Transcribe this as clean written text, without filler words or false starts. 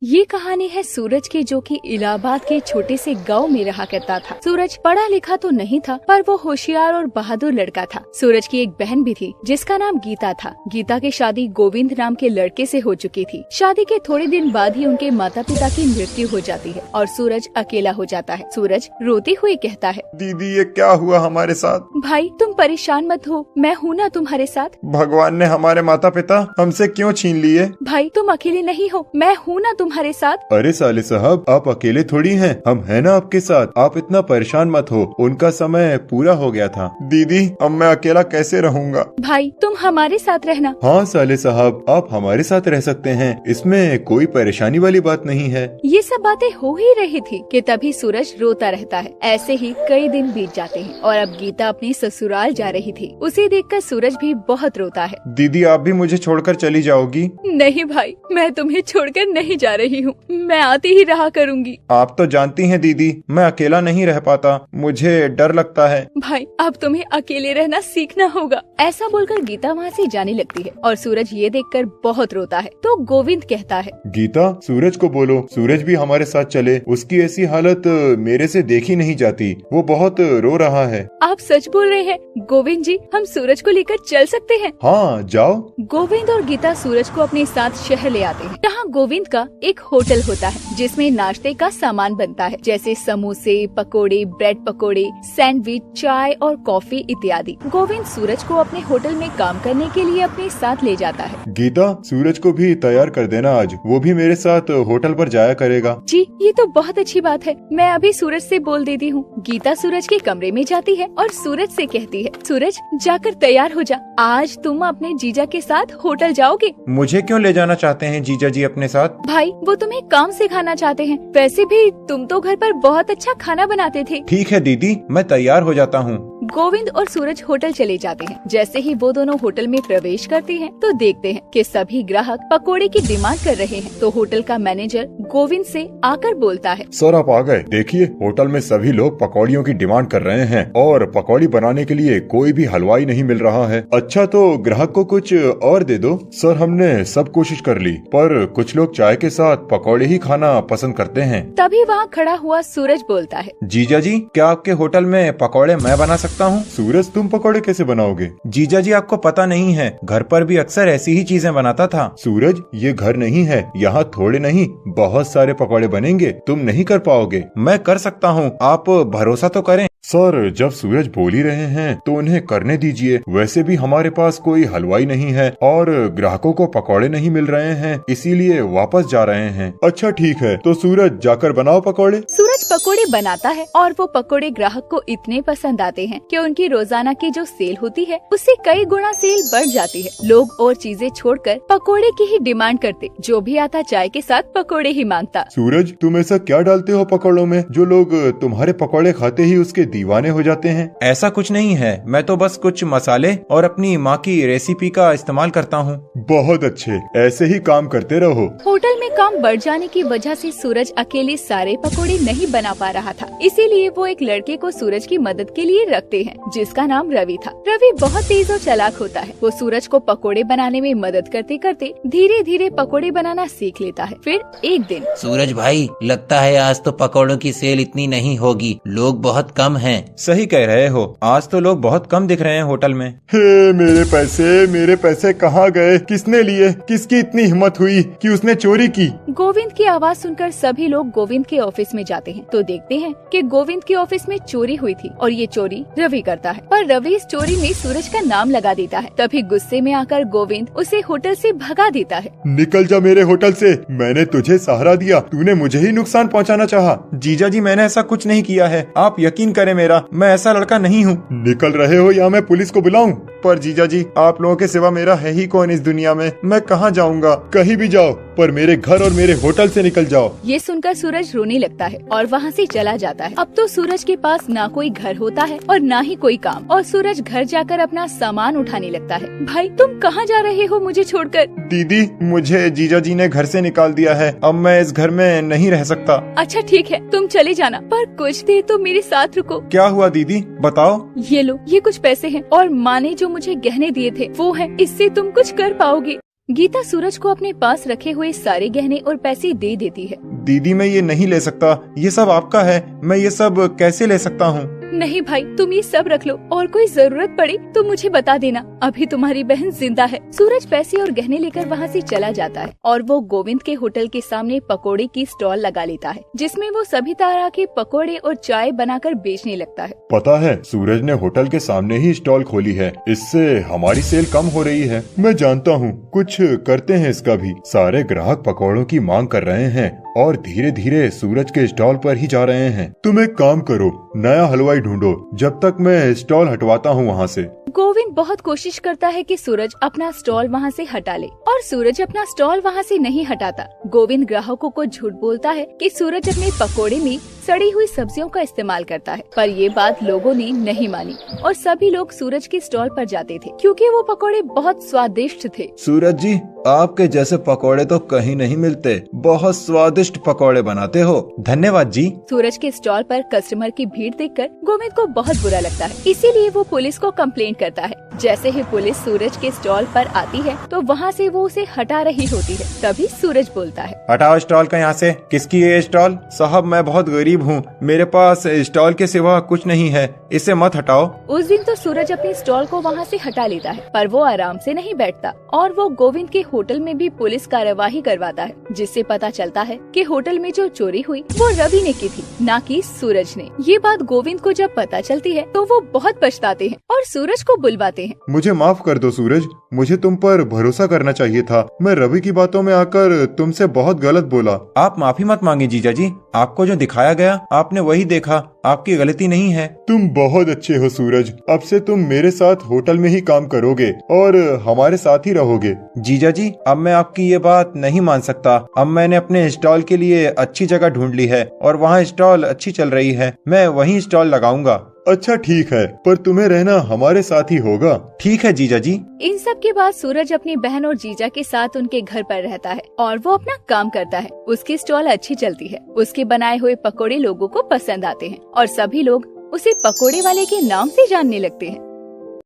ये कहानी है सूरज की, जो कि इलाहाबाद के छोटे से गांव में रहा करता था। सूरज पढ़ा लिखा तो नहीं था, पर वो होशियार और बहादुर लड़का था। सूरज की एक बहन भी थी जिसका नाम गीता था। गीता की शादी गोविंद नाम के लड़के से हो चुकी थी। शादी के थोड़े दिन बाद ही उनके माता पिता की मृत्यु हो जाती है और सूरज अकेला हो जाता है। सूरज रोते हुए कहता है, दीदी ये क्या हुआ हमारे साथ? भाई तुम परेशान मत हो, मैं हूँ ना तुम्हारे साथ। भगवान ने हमारे माता पिता हमसे क्यों छीन लिए? भाई तुम अकेले नहीं हो, मैं हूँ ना तुम्हारे साथ। अरे साले साहब, आप अकेले थोड़ी हैं, हम हैं ना आपके साथ। आप इतना परेशान मत हो, उनका समय पूरा हो गया था। दीदी अब मैं अकेला कैसे रहूँगा? भाई तुम हमारे साथ रहना। हाँ साले साहब, आप हमारे साथ रह सकते हैं, इसमें कोई परेशानी वाली बात नहीं है। ये सब बातें हो ही रही थी कि तभी सूरज रोता रहता है। ऐसे ही कई दिन बीत जाते हैं और अब गीता अपने ससुराल जा रही थी। उसे देखकर सूरज भी बहुत रोता है। दीदी आप भी मुझे छोड़कर चली जाओगी? नहीं भाई, मैं तुम्हें छोड़कर नहीं जा रही हूँ, मैं आती ही रहा करूँगी। आप तो जानती हैं दीदी, मैं अकेला नहीं रह पाता, मुझे डर लगता है। भाई अब तुम्हें अकेले रहना सीखना होगा। ऐसा बोलकर गीता वहाँ से जाने लगती है और सूरज ये देखकर बहुत रोता है। तो गोविंद कहता है, गीता सूरज को बोलो सूरज भी हमारे साथ चले, उसकी ऐसी हालत मेरे से देखी नहीं जाती, वो बहुत रो रहा है। आप सच बोल रहे हैं गोविंद जी, हम सूरज को लेकर चल सकते हैं? हाँ जाओ। गोविंद और गीता सूरज को अपने साथ शहर ले आते हैं। यहाँ गोविंद का एक होटल होता है जिसमें नाश्ते का सामान बनता है, जैसे समोसे, पकोड़े, ब्रेड पकोड़े, सैंडविच, चाय और कॉफी इत्यादि। गोविंद सूरज को अपने होटल में काम करने के लिए अपने साथ ले जाता है। गीता सूरज को भी तैयार कर देना, आज वो भी मेरे साथ होटल पर जाया करेगा। जी ये तो बहुत अच्छी बात है, मैं अभी सूरज से बोल देती हूँ। गीता सूरज के कमरे में जाती है और सूरज से कहती है, सूरज जाकर तैयार हो जा, आज तुम अपने जीजा के साथ होटल जाओगे। मुझे क्यों ले जाना चाहते हैं जीजा जी अपने साथ? भाई वो तुम्हें काम सिखाना चाहते हैं, वैसे भी तुम तो घर पर बहुत अच्छा खाना बनाते थे। ठीक है दीदी, मैं तैयार हो जाता हूँ। गोविंद और सूरज होटल चले जाते हैं। जैसे ही वो दोनों होटल में प्रवेश करते हैं तो देखते हैं कि सभी ग्राहक पकोड़े की डिमांड कर रहे हैं। तो होटल का मैनेजर गोविंद से आकर बोलता है, सर आप आ गए, देखिए होटल में सभी लोग पकौड़ियों की डिमांड कर रहे हैं और पकौड़ी बनाने के लिए कोई भी हलवाई नहीं मिल रहा है। अच्छा तो ग्राहक को कुछ और दे दो। सर हमने सब कोशिश कर ली, पर कुछ लोग चाय के साथ पकौड़े ही खाना पसंद करते हैं। तभी वहाँ खड़ा हुआ सूरज बोलता है, जीजा जी क्या आपके होटल में पकौड़े मैं बना सकता हूँ? सूरज तुम पकौड़े कैसे बनाओगे? जीजा जी आपको पता नहीं है, घर पर भी अक्सर ऐसी ही चीजें बनाता था। सूरज ये घर नहीं है, यहाँ थोड़े नहीं बहुत सारे पकौड़े बनेंगे, तुम नहीं कर पाओगे। मैं कर सकता हूँ, आप भरोसा तो करें। सर जब सूरज बोल ही रहे हैं तो उन्हें करने दीजिए, वैसे भी हमारे पास कोई हलवाई नहीं है और ग्राहकों को पकौड़े नहीं मिल रहे हैं, इसीलिए वापस जा रहे हैं। अच्छा ठीक है, तो सूरज जाकर बनाओ पकौड़े। सूरज पकोड़े बनाता है और वो पकोड़े ग्राहक को इतने पसंद आते हैं कि उनकी रोजाना की जो सेल होती है उससे कई गुना सेल बढ़ जाती है। लोग और चीजें छोड़कर पकोड़े की ही डिमांड करते, जो भी आता चाय के साथ पकोड़े ही मांगता। सूरज तुम ऐसा क्या डालते हो पकौड़ों में, जो लोग तुम्हारे पकौड़े खाते ही उसके दीवाने हो जाते हैं? ऐसा कुछ नहीं है, मैं तो बस कुछ मसाले और अपनी माँ की रेसिपी का इस्तेमाल करता हूँ। बहुत अच्छे, ऐसे ही काम करते रहो। होटल में काम बढ़ जाने की वजह से सूरज अकेले सारे पकोड़े नहीं बना पा रहा था, इसीलिए वो एक लड़के को सूरज की मदद के लिए रखते हैं, जिसका नाम रवि था। रवि बहुत तेज और चालाक होता है। वो सूरज को पकोड़े बनाने में मदद करते करते धीरे धीरे पकोड़े बनाना सीख लेता है। फिर एक दिन, सूरज भाई लगता है आज तो पकौड़ों की सेल इतनी नहीं होगी, लोग बहुत कम हैं। सही कह रहे हो, आज तो लोग बहुत कम दिख रहे हैं होटल में। हे मेरे पैसे कहाँ गए? किसने लिए? किसकी इतनी हिम्मत हुई कि उसने चोरी की? गोविंद की आवाज सुनकर सभी लोग गोविंद के ऑफिस में जाते हैं तो देखते हैं कि गोविंद के ऑफिस में चोरी हुई थी और ये चोरी रवि करता है। पर रवि इस चोरी में सूरज का नाम लगा देता है। तभी गुस्से में आकर गोविंद उसे होटल से भगा देता है। निकल जा मेरे होटल से, मैंने तुझे सहारा दिया, तूने मुझे ही नुकसान पहुंचाना चाहा। जीजा जी मैंने ऐसा कुछ नहीं किया है, आप यकीन करें मेरा, मैं ऐसा लड़का नहीं हूँ। निकल रहे हो या मैं पुलिस को बुलाऊं? पर जीजा जी आप लोगों के सिवा मेरा है ही कौन इस दुनिया में, मैं कहाँ जाऊँगा? कहीं भी जाओ पर मेरे घर और मेरे होटल से निकल जाओ। ये सुनकर सूरज रोने लगता है और वहाँ से चला जाता है। अब तो सूरज के पास ना कोई घर होता है और ना ही कोई काम, और सूरज घर जाकर अपना सामान उठाने लगता है। भाई तुम कहाँ जा रहे हो मुझे छोड़कर? दीदी मुझे जीजा जी ने घर से निकाल दिया है, अब मैं इस घर में नहीं रह सकता। अच्छा ठीक है तुम चले जाना, पर कुछ देर तो मेरे साथ रुको। क्या हुआ दीदी बताओ? ये लो, ये कुछ पैसे हैं और माँ ने जो मुझे गहने दिए थे वो है, इससे तुम कुछ कर पाओगे। गीता सूरज को अपने पास रखे हुए सारे गहने और पैसे दे देती है। दीदी मैं ये नहीं ले सकता, ये सब आपका है, मैं ये सब कैसे ले सकता हूँ? नहीं भाई, तुम ये सब रख लो और कोई जरूरत पड़े तो मुझे बता देना, अभी तुम्हारी बहन जिंदा है। सूरज पैसे और गहने लेकर वहाँ से चला जाता है और वो गोविंद के होटल के सामने पकोड़े की स्टॉल लगा लेता है, जिसमें वो सभी तरह के पकोड़े और चाय बनाकर बेचने लगता है। पता है सूरज ने होटल के सामने ही स्टॉल खोली है, इससे हमारी सेल कम हो रही है। मैं जानता हूँ, कुछ करते हैं इसका भी। सारे ग्राहक पकौड़ों की मांग कर रहे हैं और धीरे धीरे सूरज के स्टॉल पर ही जा रहे हैं। तुम एक काम करो, नया हलवाई ढूंढो, जब तक मैं स्टॉल हटवाता हूँ वहाँ से। गोविंद बहुत कोशिश करता है कि सूरज अपना स्टॉल वहाँ से हटा ले, और सूरज अपना स्टॉल वहाँ से नहीं हटाता। गोविंद ग्राहकों को झूठ बोलता है कि सूरज अपने पकोड़े में सड़ी हुई सब्जियों का इस्तेमाल करता है, पर ये बात लोगों ने नहीं मानी और सभी लोग सूरज के स्टॉल पर जाते थे क्योंकि वो पकोड़े बहुत स्वादिष्ट थे। सूरज जी, आपके जैसे पकोड़े तो कहीं नहीं मिलते, बहुत स्वादिष्ट पकोड़े बनाते हो। धन्यवाद जी। सूरज के स्टॉल पर कस्टमर की भीड़ देखकर गोविंद को बहुत बुरा लगता है, इसीलिए वो पुलिस को कंप्लेंट करता है। जैसे ही पुलिस सूरज के स्टॉल पर आती है तो वहाँ से वो उसे हटा रही होती है। तभी सूरज बोलता है, हटाओ स्टॉल का यहाँ से। किसकी है ये स्टॉल? साहब मैं बहुत गरीब हूँ, मेरे पास स्टॉल के सिवा कुछ नहीं है, इसे मत हटाओ। उस दिन तो सूरज अपने स्टॉल को वहाँ से हटा लेता है, पर वो आराम से नहीं बैठता और वो गोविंद के होटल में भी पुलिस कार्यवाही करवाता है, जिससे पता चलता है कि होटल में जो चोरी हुई वो रवि ने की थी, न कि सूरज ने। ये बात गोविंद को जब पता चलती है तो वो बहुत पछताते हैं और सूरज को बुलवाते हैं। मुझे माफ कर दो सूरज, मुझे तुम पर भरोसा करना चाहिए था। मैं रवि की बातों में आकर तुमसे बहुत गलत बोला। आप माफी मत मांगे जीजा जी, आपको जो दिखाया गया आपने वही देखा, आपकी गलती नहीं है। तुम बहुत अच्छे हो सूरज, अब से तुम मेरे साथ होटल में ही काम करोगे और हमारे साथ ही रहोगे। जीजा जी, अब मैं आपकी ये बात नहीं मान सकता। अब मैंने अपने स्टॉल के लिए अच्छी जगह ढूंढ ली है और वहाँ स्टॉल अच्छी चल रही है, मैं वहीं स्टॉल लगाऊंगा। अच्छा ठीक है, पर तुम्हें रहना हमारे साथ ही होगा। ठीक है जीजा जी। इन सब के बाद सूरज अपनी बहन और जीजा के साथ उनके घर पर रहता है और वो अपना काम करता है। उसकी स्टॉल अच्छी चलती है, उसके बनाए हुए पकोड़े लोगों को पसंद आते हैं और सभी लोग उसे पकोड़े वाले के नाम से जानने लगते हैं।